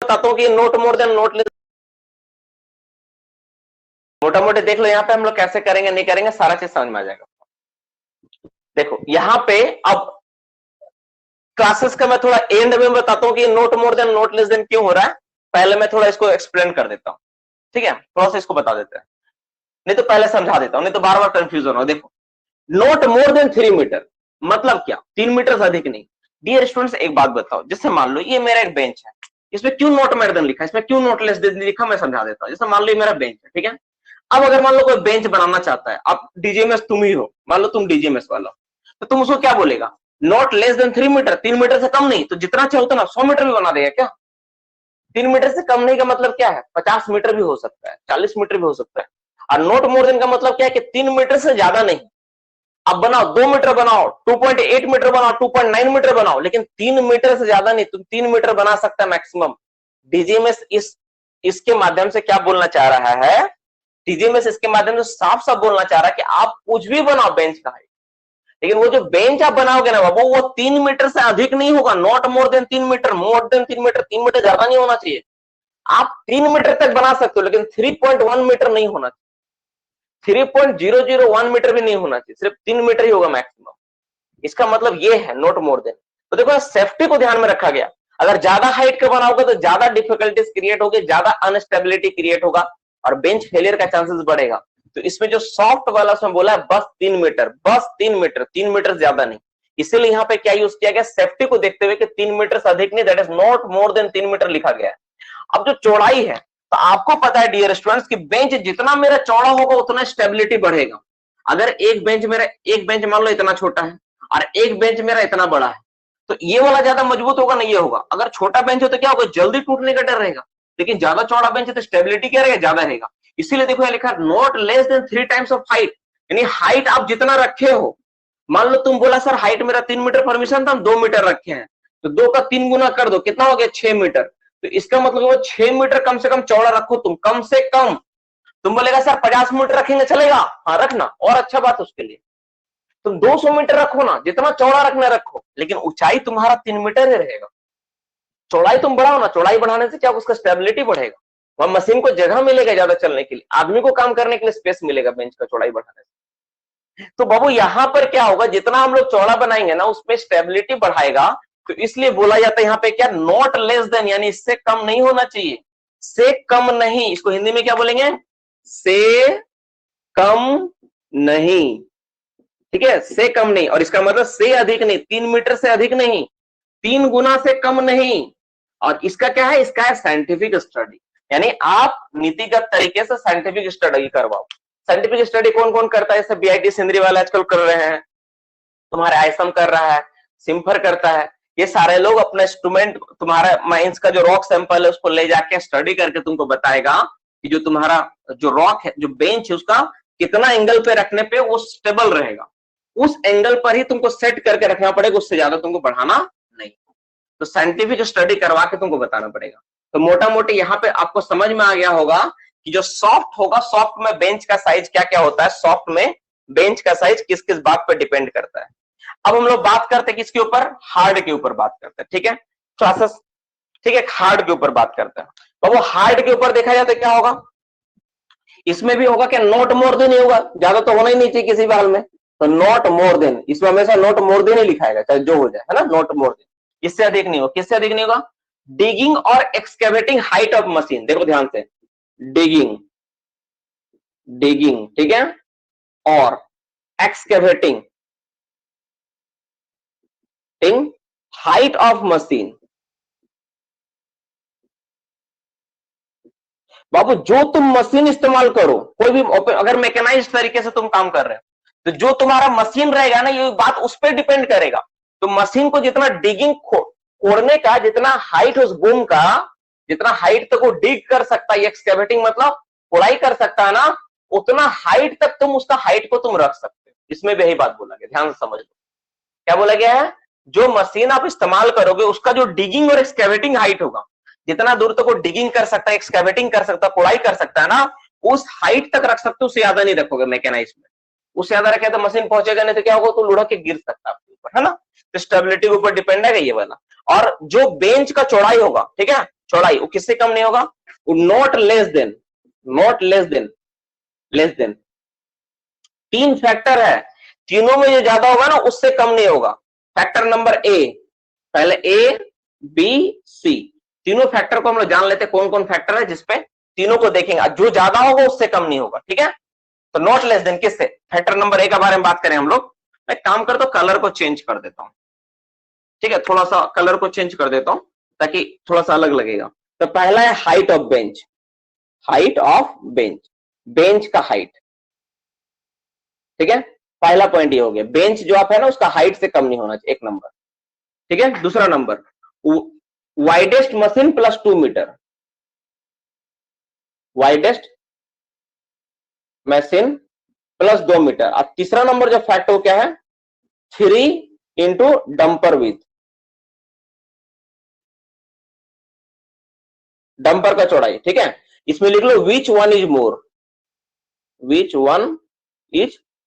बताता हूँ कि note more than note less. मोटा मोटे देख लो यहाँ पे हम लोग कैसे करेंगे नहीं करेंगे, सारा चीज समझ में आ जाएगा। देखो यहाँ पे अब क्लासेस का मैं थोड़ा एंड में बताता हूँ कि note more than note less than क्यों हो रहा है। पहले मैं थोड़ा इसको एक्सप्लेन कर देता हूँ, ठीक है, थोड़ा सा इसको बता देते हैं, नहीं तो पहले समझा देता हूँ, नहीं तो बार बार कंफ्यूजन हो। देखो नोट मोर देन 3 मीटर मतलब क्या, 3 मीटर से अधिक नहीं। डियर स्टूडेंट्स एक बात बताओ, जैसे मान लो ये मेरा एक बेंच है, इसमें क्यों नोट मोर देन लिखा है, इसमें क्यों नोट लेस देन लिखा, मैं समझा देता हूँ। जैसे मान लो ये मेरा बेंच है, ठीक है। अब अगर मान लो कोई बेंच बनाना चाहता है, अब डीजीएमएस तुम ही हो, मान लो तुम डीजीएमएस वाला, तो तुम उसको क्या बोलेगा, not less than 3 metre, 3 metre से कम नहीं, तो जितना चाहे उतना 100 मीटर भी बना देगा क्या। 3 मीटर से कम नहीं का मतलब क्या है, 50 मीटर भी हो सकता है, 40 मीटर भी हो सकता है। और नॉट मोर देन का मतलब क्या है कि 3 मीटर से ज्यादा नहीं। अब बनाओ 2 मीटर बनाओ, 2.8 मीटर बनाओ, 2.9 मीटर बनाओ, लेकिन 3 मीटर से ज्यादा नहीं। तुम 3 मीटर बना सकता है मैक्सिमम। डीजीएमएस इसके माध्यम से क्या बोलना चाह रहा है, डीजीएमएस इसके माध्यम से साफ साफ बोलना चाह रहा है कि आप कुछ भी बनाओ बेंच का, लेकिन वो जो बेंच आप बनाओगे ना बाबू, वो 3 मीटर से अधिक नहीं होगा। Not more than 3 metre, more than 3 metre, 3 metre ज्यादा नहीं होना चाहिए। आप 3 मीटर तक बना सकते हो, लेकिन 3.1 मीटर नहीं होना चाहिए, 3.001 मीटर भी नहीं होना चाहिए, सिर्फ 3 मीटर ही होगा मैक्सिमम। इसका मतलब ये है नॉट मोर देन। तो देखो सेफ्टी को ध्यान में रखा गया। अगर ज्यादा हाइट का बनाओगे तो ज्यादा डिफिकल्टीज क्रिएट होगी, ज्यादा अनस्टेबिलिटी क्रिएट होगा और बेंच फेलियर का चांसेस बढ़ेगा। तो इसमें जो सॉफ्ट वाला उसमें बोला है बस 3 मीटर, बस 3 मीटर, 3 मीटर ज्यादा नहीं। इसीलिए यहाँ पे क्या यूज किया गया, सेफ्टी को देखते हुए कि 3 मीटर से अधिक नहीं, that is not more than 3 metre लिखा गया है। अब जो चौड़ाई है, तो आपको पता है डियर स्टूडेंट्स कि बेंच जितना मेरा चौड़ा होगा उतना स्टेबिलिटी बढ़ेगा। अगर एक बेंच मान लो इतना छोटा है और एक बेंच मेरा इतना बड़ा है, तो ये वाला ज्यादा मजबूत होगा ना ये होगा। अगर छोटा बेंच हो तो क्या होगा, जल्दी टूटने का डर रहेगा, लेकिन ज्यादा चौड़ा बेंच है तो स्टेबिलिटी क्या रहेगा, ज्यादा रहेगा। इसीलिए देखो यहाँ लिखा not less than 3 times of height, यानी हाइट आप जितना रखे हो। मान लो तुम बोला सर हाइट मेरा 3 मीटर परमिशन था, हम 2 मीटर रखे हैं, तो 2 का 3 गुना कर दो, कितना हो गया 6 मीटर। तो इसका मतलब वो 6 मीटर कम से कम चौड़ा रखो तुम, कम से कम। तुम बोलेगा सर 50 मीटर रखेंगे चलेगा, हाँ रखना, और अच्छा बात उसके लिए। तुम 200 मीटर रखो ना, जितना चौड़ा रखना रखो, लेकिन ऊंचाई तुम्हारा 3 मीटर ही रहेगा। चौड़ाई तुम बढ़ाओ ना, चौड़ाई बढ़ाने से क्या उसका स्टेबिलिटी बढ़ेगा, वहां मशीन को जगह मिलेगा ज्यादा चलने के लिए, आदमी को काम करने के लिए स्पेस मिलेगा बेंच का चौड़ाई बढ़ाने से। तो बाबू यहाँ पर क्या होगा, जितना हम लोग चौड़ा बनाएंगे ना उसमें स्टेबिलिटी बढ़ाएगा। तो इसलिए बोला जाता है यहाँ पे क्या, नॉट लेस देन, यानी इससे कम नहीं होना चाहिए, से कम नहीं। इसको हिंदी में क्या बोलेंगे, से कम नहीं, ठीक है, से कम नहीं। और इसका मतलब से अधिक नहीं, 3 मीटर से अधिक नहीं, 3 गुना से कम नहीं। और इसका क्या है, इसका है साइंटिफिक स्टडी, यानी आप नीतिगत तरीके से साइंटिफिक स्टडी करवाओ। साइंटिफिक स्टडी कौन कौन करता है, जैसे बीआईटी सिंदरी वाले आजकल कर रहे हैं, तुम्हारे आईएसएम कर रहा है, सिम्फर करता है। ये सारे लोग अपना इंस्ट्रूमेंट, तुम्हारा माइंस का जो रॉक सैंपल है उसको ले जाके स्टडी करके तुमको बताएगा कि जो तुम्हारा जो रॉक है, जो बेंच है, उसका कितना एंगल पे रखने पे वो स्टेबल रहेगा। उस एंगल पर ही तुमको सेट करके रखना पड़ेगा, उससे ज्यादा तुमको बढ़ाना नहीं। तो साइंटिफिक स्टडी करवा के तुमको बताना पड़ेगा। तो मोटा मोटी यहाँ पे आपको समझ में आ गया होगा कि जो सॉफ्ट होगा, सॉफ्ट में बेंच का साइज क्या क्या होता है, सॉफ्ट में बेंच का साइज किस किस बात पर डिपेंड करता है। अब हम लोग बात करते हैं किसके ऊपर, हार्ड के ऊपर बात करते हैं, ठीक है क्लासेस, ठीक है, हार्ड के ऊपर बात करते हैं। तो वो हार्ड के ऊपर देखा जाए तो क्या होगा, इसमें भी होगा कि नॉट मोर देन ही होगा, ज्यादा तो होना ही नहीं चाहिए किसी भी हाल में। तो नॉट मोर देन, इसमें हमेशा नॉट मोर देन ही लिखाएगा चाहे जो हो जाए, है ना, नॉट मोर देन, इससे अधिक नहीं होगा। किससे अधिक नहीं होगा, डिगिंग और एक्सकेवेटिंग हाइट ऑफ मशीन, देखो ध्यान से, डिगिंग, डिगिंग, ठीक है, और एक्सकेवेटिंग हाइट ऑफ मशीन। बाबू जो तुम मशीन इस्तेमाल करो, कोई भी, अगर मैकेनाइज्ड तरीके से तुम काम कर रहे हो, तो जो तुम्हारा मशीन रहेगा ना, ये बात उस पर डिपेंड करेगा। तो मशीन को जितना डिगिंग कोड़ने का जितना हाइट, उस बूम का जितना हाइट तक वो डिग कर सकता है, एक्सकेवेटिंग मतलब कोड़ाई कर सकता है ना, उतना हाइट तक तुम उसका हाइट को तुम रख सकते हो। इसमें भी यही बात बोला गया, ध्यान से समझ लो क्या बोला गया है। जो मशीन आप इस्तेमाल करोगे उसका जो डिगिंग और एक्सकेवेटिंग हाइट होगा, जितना दूर तक वो डिगिंग कर सकता है, एक्सकेवेटिंग कर सकता है, कोड़ाई कर सकता है ना, उस हाइट तक रख सकते हो, उससे ज्यादा नहीं रखोगे मैकेनाइज में। उससे ज्यादा रखे तो मशीन पहुंचेगा नहीं, तो क्या होगा, तो लुढ़क के गिर सकता है आपके ऊपर, है ना। तो स्टेबिलिटी के ऊपर डिपेंड है ये वाला। और जो बेंच का चौड़ाई होगा, ठीक है, चौड़ाई, वो किससे कम नहीं होगा, नॉट लेस देन। तीन फैक्टर है, तीनों में जो ज्यादा होगा ना उससे कम नहीं होगा। फैक्टर नंबर ए, पहले ए बी सी, तीनों फैक्टर को हम लोग जान लेते हैं कौन कौन फैक्टर है, जिसपे तीनों को देखेंगे, जो ज्यादा होगा उससे कम नहीं होगा, ठीक है। तो नॉट लेस देन किससे, फैक्टर नंबर ए के बारे में बात करें हम लोग। मैं काम करता हूं, कलर को चेंज कर देता हूं, ठीक है, थोड़ा सा कलर को चेंज कर देता हूं ताकि थोड़ा सा अलग लगेगा। तो पहला है हाइट ऑफ बेंच, बेंच का हाइट, ठीक है, पहला पॉइंट ये हो गया, बेंच जो आप है ना उसका हाइट से कम नहीं होना चाहिए, एक नंबर, ठीक है। दूसरा number, widest machine plus 2 metre, widest machine plus 2 metre. अब तीसरा नंबर जो फैक्ट वो क्या है, 3 इंटू डंपर विथ, डंपर का चौड़ाई, ठीक है। इसमें लिख लो विच वन इज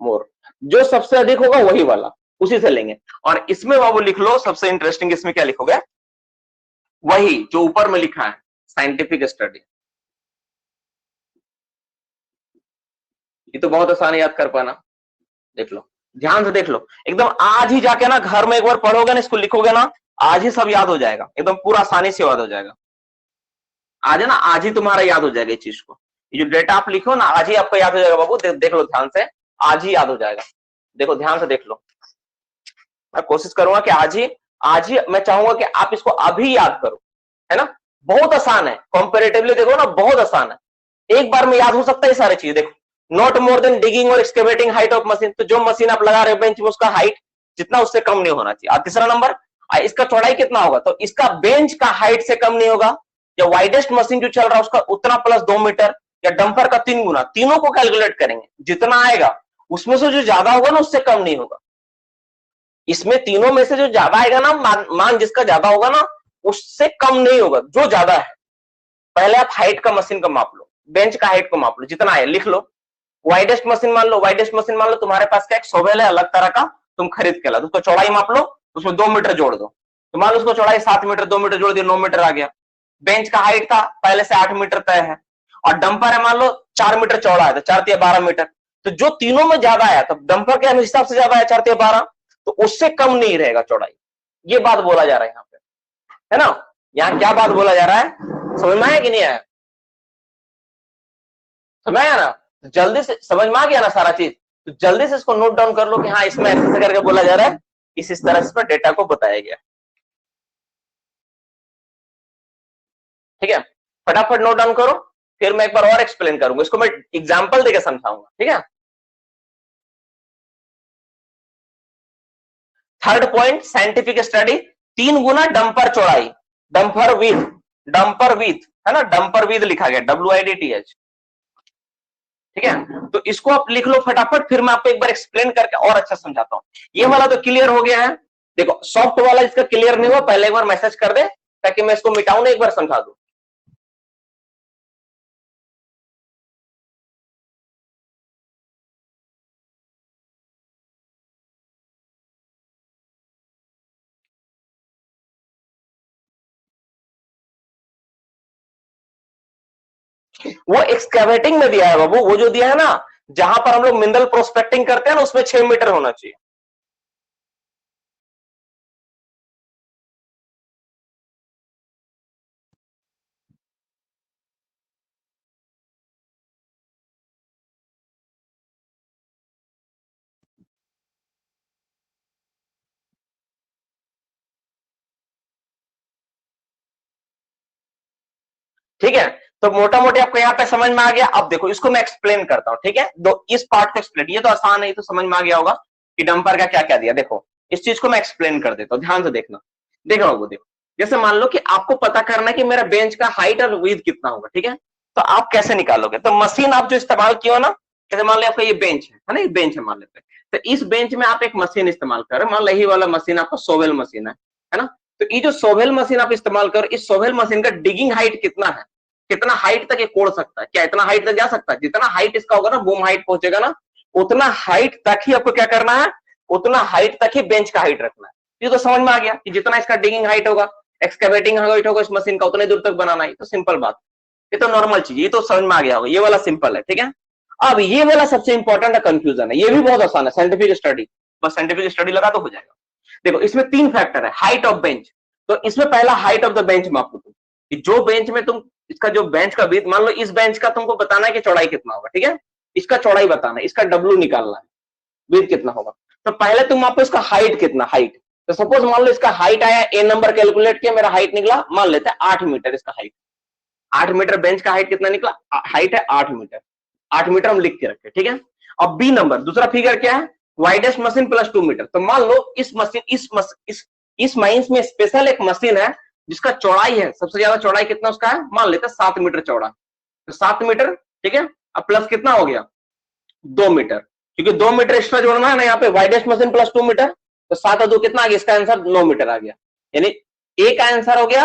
मोर, जो सबसे अधिक होगा वही वाला, उसी से लेंगे। और इसमें बाबू लिख लो सबसे इंटरेस्टिंग, इसमें क्या लिखोगे, वही जो ऊपर में लिखा है साइंटिफिक स्टडी। ये तो बहुत आसान है याद कर पाना, देख लो, ध्यान से देख लो, एकदम आज ही जाके ना घर में एक बार पढ़ोगे ना, इसको लिखोगे ना, आज ही सब याद हो जाएगा, एकदम पूरा आसानी से याद हो जाएगा। आज है ना, आज ही तुम्हारा याद हो जाएगा इस चीज को, ये जो डेटा आप लिखो ना आज ही आपको याद हो जाएगा बाबू, देख लो ध्यान से, आज ही याद हो जाएगा। देखो ध्यान से देख लो, मैं कोशिश करूंगा कि आज ही मैं चाहूंगा कि आप इसको अभी याद करो, है ना, बहुत आसान है, कंपैरेटिवली देखो ना बहुत आसान है, एक बार में याद हो सकता है ये सारी चीज। देखो, नॉट मोर देन डिगिंग और एक्सकेवेटिंग हाइट ऑफ मशीन, तो जो मशीन आप लगा रहे हो बेंच में उसका हाइट जितना उससे कम नहीं होना चाहिए। और तीसरा नंबर, इसका चौड़ाई कितना होगा, तो इसका बेंच का हाइट से कम नहीं होगा, या वाइडेस्ट मशीन जो चल रहा है उसका उतना प्लस 2 मीटर, या डंपर का 3 गुना, तीनों को कैलकुलेट करेंगे, जितना आएगा उसमें से जो ज्यादा होगा ना उससे कम नहीं होगा। इसमें तीनों में से जो ज्यादा आएगा ना, मान जिसका ज्यादा होगा ना उससे कम नहीं होगा, जो ज्यादा है। पहले आप हाइट का मशीन का माप लो, बेंच का हाइट को माप लो, जितना है लिख लो। वाइडेस्ट मशीन मान लो तुम्हारे पास का एक शोवेल है अलग तरह का, तुम खरीद के ला, उसको चौड़ाई माप लो, उसमें 2 मीटर जोड़ दो, तो मान लो उसको चौड़ाई 7 मीटर, 2 मीटर जोड़ दिया, 9 मीटर आ गया। बेंच का हाइट था पहले से 8 मीटर तय है, और डंपर है मान लो 4 मीटर चौड़ा है, तो 4 तिया 12 मीटर, तो जो तीनों में ज्यादा आया, तो डंपर के हिसाब से ज्यादा है 4 तिया 12, तो उससे कम नहीं रहेगा चौड़ाई। ये बात बोला जा रहा है यहाँ पे, है ना, यहाँ क्या बात बोला जा रहा है, समझ में आया कि नहीं आया, समझ आया ना, जल्दी से समझ में आ गया ना सारा चीज, तो जल्दी से इसको नोट डाउन कर लो कि हाँ इसमें ऐसे करके बोला जा रहा है, इस तरह से डेटा को बताया गया, ठीक है। फटाफट नोट डाउन करो, फिर मैं एक बार और एक्सप्लेन करूंगा, इसको मैं एग्जांपल देकर समझाऊंगा, ठीक है। थर्ड पॉइंट, साइंटिफिक स्टडी, 3 गुना डंपर चौड़ाई, डंपर विथ है ना, डंपर विथ लिखा गया, WIDTH, ठीक है। तो इसको आप लिख लो फटाफट, फिर मैं आपको एक बार एक्सप्लेन करके और अच्छा समझाता हूं। ये वाला तो क्लियर हो गया है, देखो सॉफ्ट वाला इसका क्लियर नहीं हुआ, पहले एक बार मैसेज कर दे ताकि मैं इसको मिटाऊं ना, एक बार समझा दूं। वो एक्सकेवेटिंग में दिया है बाबू, वो जो दिया है ना, जहां पर हम लोग मिनरल प्रोस्पेक्टिंग करते हैं ना, उसमें 6 मीटर होना चाहिए। ठीक है, तो मोटा मोटी आपको यहाँ पे समझ में आ गया। अब देखो इसको मैं एक्सप्लेन करता हूँ, ठीक है, दो इस पार्ट को एक्सप्लेन, ये तो आसान है, तो समझ में आ गया होगा कि डंपर का क्या क्या दिया। देखो इस चीज को मैं एक्सप्लेन कर देता हूँ, ध्यान से देखना। देखो बाबू, देखो जैसे मान लो कि आपको पता करना है कि मेरा बेंच का हाइट और विड्थ कितना होगा, ठीक है, तो आप कैसे निकालोगे, तो मशीन आप जो इस्तेमाल किया हो ना, जैसे मान लो आपका ये बेंच है ना, ये बेंच है मान लेते हैं, तो इस बेंच में आप एक मशीन इस्तेमाल कर रहे हो, मान लो यही वाला मशीन आपका सोवेल मशीन है ना, तो ये जो सोवेल मशीन आप इस्तेमाल करो, इस सोवेल मशीन का डिगिंग हाइट कितना है, कितना हाइट तक ये कोड़ सकता है, क्या इतना हाइट तक जा सकता है, जितना हाइट इसका होगा ना, बूम हाइट पहुंचेगा ना, उतना हाइट तक ही आपको क्या करना है, उतना हाइट तक ही बेंच का हाइट रखना है। ये तो समझ में आ गया कि जितना इसका डिगिंग हाइट होगा, एक्सकेवेटिंग वेट होगा इस मशीन का उतने दूर तक बनाना है, तो सिंपल बात, ये तो नॉर्मल चीज, ये तो समझ में आ गया होगा, ये वाला सिंपल है, ठीक है। अब ये वाला सबसे इंपॉर्टेंट है, कंफ्यूजन है, ये भी बहुत आसान है, साइंटिफिक स्टडी, बस साइंटिफिक स्टडी लगा तो हो जाएगा। देखो इसमें 3 फैक्टर है, हाइट ऑफ बेंच, तो इसमें पहला हाइट ऑफ द बेंच मापो तुम, जो बेंच में तुम, इसका जो बेंच का विड्थ, मान लो इस बेंच का तुमको बताना है कि चौड़ाई कितना होगा, ठीक है, इसका चौड़ाई बताना है, इसका डब्ल्यू निकालना है, विड्थ कितना होगा, तो पहले तुम मापो इसका हाइट कितना, हाइट, तो सपोज मान लो इसका हाइट आया, ए नंबर कैलकुलेट किया, मेरा हाइट निकला, मान लेते हैं 8 मीटर इसका हाइट, 8 मीटर बेंच का हाइट कितना निकला, हाइट है 8 मीटर, 8 मीटर हम लिख के रखे, ठीक है। अब बी नंबर, दूसरा फिगर क्या है, वाइडेस्ट मशीन प्लस 2 मीटर, तो मान लो इस मशीन, इस माइंस में स्पेशल एक मशीन है जिसका चौड़ाई है, सबसे ज्यादा चौड़ाई कितना उसका है, मान लेते हैं 7 मीटर चौड़ा, तो 7 मीटर, ठीक है। अब प्लस कितना हो गया, 2 मीटर, क्योंकि 2 मीटर एक्स्ट्रा जोड़ना है ना यहाँ पे, वाइडेस्ट मशीन प्लस 2 मीटर, तो 7 और 2 कितना आ गया, इसका आंसर 9 मीटर आ गया, यानी ए का आंसर हो गया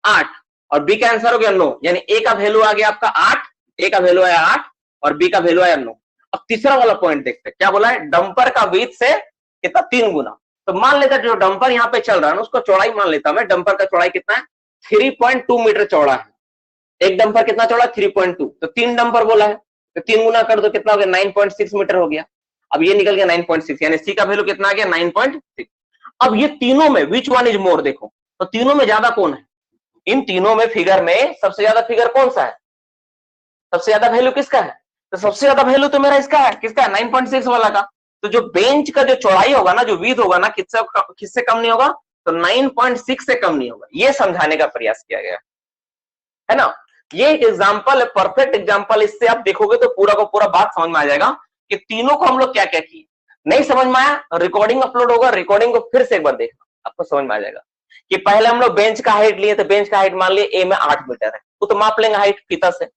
8 और बी का आंसर हो गया 9, यानी ए का वैल्यू आ गया आपका 8, ए का वैल्यू आया 8 और बी का वैल्यू आया 9। अब तीसरा वाला पॉइंट देखते हैं, क्या बोला है, डंपर का विड्थ से कितना, 3 गुना, तो मान लेता जो डंपर यहाँ पे चल रहा है ना, उसको चौड़ाई मान लेता मैं, डंपर का चौड़ाई कितना है, 3.2 मीटर चौड़ा है, एक डंपर कितना चौड़ा, 3.2, तो 3 डंपर बोला है, तो 3 गुना कर दो, कितना हो गया, 9.6 मीटर हो गया। अब ये निकल गया 9.6, यानी सी का वैल्यू कितना आ गया, 9.6। अब ये तीनों में विच वन इज मोर, देखो तो तीनों में ज्यादा कौन है, इन तीनों में फिगर में सबसे ज्यादा फिगर कौन सा है, सबसे ज्यादा वैल्यू किसका है, तो सबसे ज्यादा वैल्यू तो मेरा इसका है, किसका है, 9.6 वाला का। तो जो बेंच का जो चौड़ाई होगा ना, जो विड्थ होगा ना, किससे कम नहीं होगा, तो 9.6 से कम नहीं होगा, ये समझाने का प्रयास किया गया है ना। ये एक एग्जाम्पल है, परफेक्ट एग्जाम्पल, इससे आप देखोगे तो पूरा का पूरा बात समझ में आ जाएगा कि तीनों को हम लोग क्या क्या किए। नहीं समझ में आया, रिकॉर्डिंग अपलोड होगा, रिकॉर्डिंग को फिर से एक बार देखना, आपको समझ में आ जाएगा कि पहले हम लोग बेंच का हाइट लिए, तो बेंच का हाइट मान लिए ए में 8 मीटर है, तो माप लेंगे हाइट फीता से।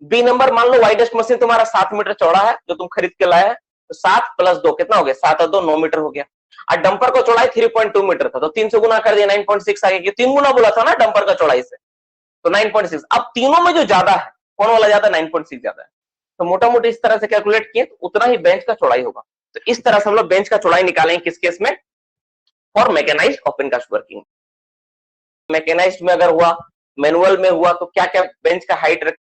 बी नंबर, मान लो वाइडेस्ट मशीन तुम्हारा 7 मीटर चौड़ा है जो तुम खरीद के लाए, तो 7 प्लस 2 कितना हो गया, 7 और 2 9 मीटर हो गया। और डंपर को चौड़ाई 3.2 मीटर था, तो 3 से गुना कर दिया, 9.6 आ गया, 3 गुना बोला था ना डंपर का चौड़ाई से, तो 9.6। अब तीनों में जो ज्यादा है, कौन वाला ज्यादा, 9.6 ज्यादा है, तो मोटा मोटी इस तरह से कैलकुलेट किए तो उतना ही बेंच का चौड़ाई होगा। तो इस तरह से हम लोग बेंच का चौड़ाई निकालेंगे किस केस में, for mechanised open cast working. Mechanised में अगर हुआ, मैनुअल में हुआ, तो क्या क्या बेंच का हाइट रख,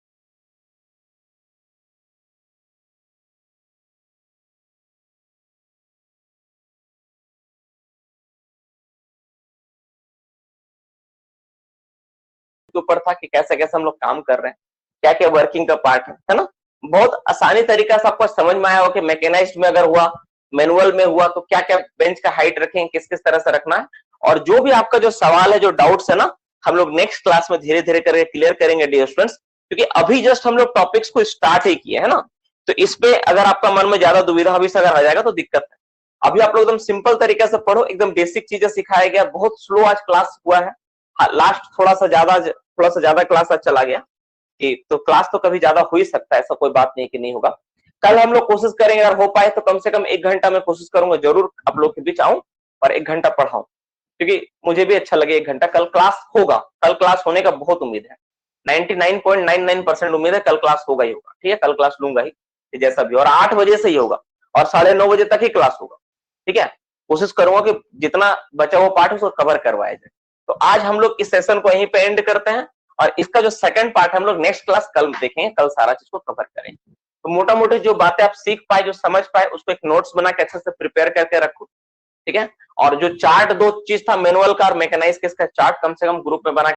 ऊपर था कि कैसे कैसे हम लोग काम कर रहे हैं, क्या क्या वर्किंग का पार्ट है ना। बहुत आसानी तरीका से आपको समझ में आया हो कि मैकेनाइज्ड में अगर हुआ, मैनुअल में हुआ, तो क्या क्या बेंच का हाइट रखेंगे, किस किस तरह से रखना है। और जो भी आपका जो सवाल है, जो डाउट्स है ना, हम लोग नेक्स्ट क्लास में धीरे धीरे करके क्लियर करेंगे डियर स्टूडेंट्स, क्योंकि अभी जस्ट हम लोग टॉपिक्स को स्टार्ट ही किए है ना। तो इस पे अगर आपका मन में ज्यादा दुविधा अभी से अगर आ जाएगा तो दिक्कत है। अभी आप लोग एकदम सिंपल तरीके से पढ़ो, एकदम बेसिक चीजें सिखाया गया, बहुत स्लो आज क्लास हुआ है, लास्ट थोड़ा सा ज्यादा क्लास आज चला गया, तो क्लास तो कभी ज्यादा हो ही सकता है, ऐसा कोई बात नहीं कि नहीं होगा। कल हम लोग कोशिश करेंगे, अगर हो पाए तो कम से कम 1 घंटा में कोशिश करूंगा जरूर आप लोग के बीच आऊं और 1 घंटा पढ़ाऊं, क्योंकि मुझे भी अच्छा लगे 1 घंटा। कल क्लास होगा, कल क्लास होने का बहुत उम्मीद है, 99.99% उम्मीद है कल क्लास होगा ही होगा, ठीक है, कल क्लास लूंगा ही जैसा भी, और 8 बजे से ही होगा और 9:30 बजे तक ही क्लास होगा, ठीक है। कोशिश करूंगा कि जितना बचा हुआ पार्ट है उसको कवर करवाया जाए। तो आज हम लोग इस सेशन को यहीं पे एंड करते हैं, और इसका जो सेकंड पार्ट हम लोग नेक्स्ट क्लास कल देखेंगे, कल सारा चीज को कवर करेंगे। तो मोटा मोटी जो बातें आप सीख पाए, जो समझ पाए, उसको एक नोट्स बना के अच्छे से प्रिपेयर करके रखो, ठीक है। और जो चार्ट 2 चीज था, मैनुअल का और मैकेनाइज का, इसका चार्ट कम से कम ग्रुप में बना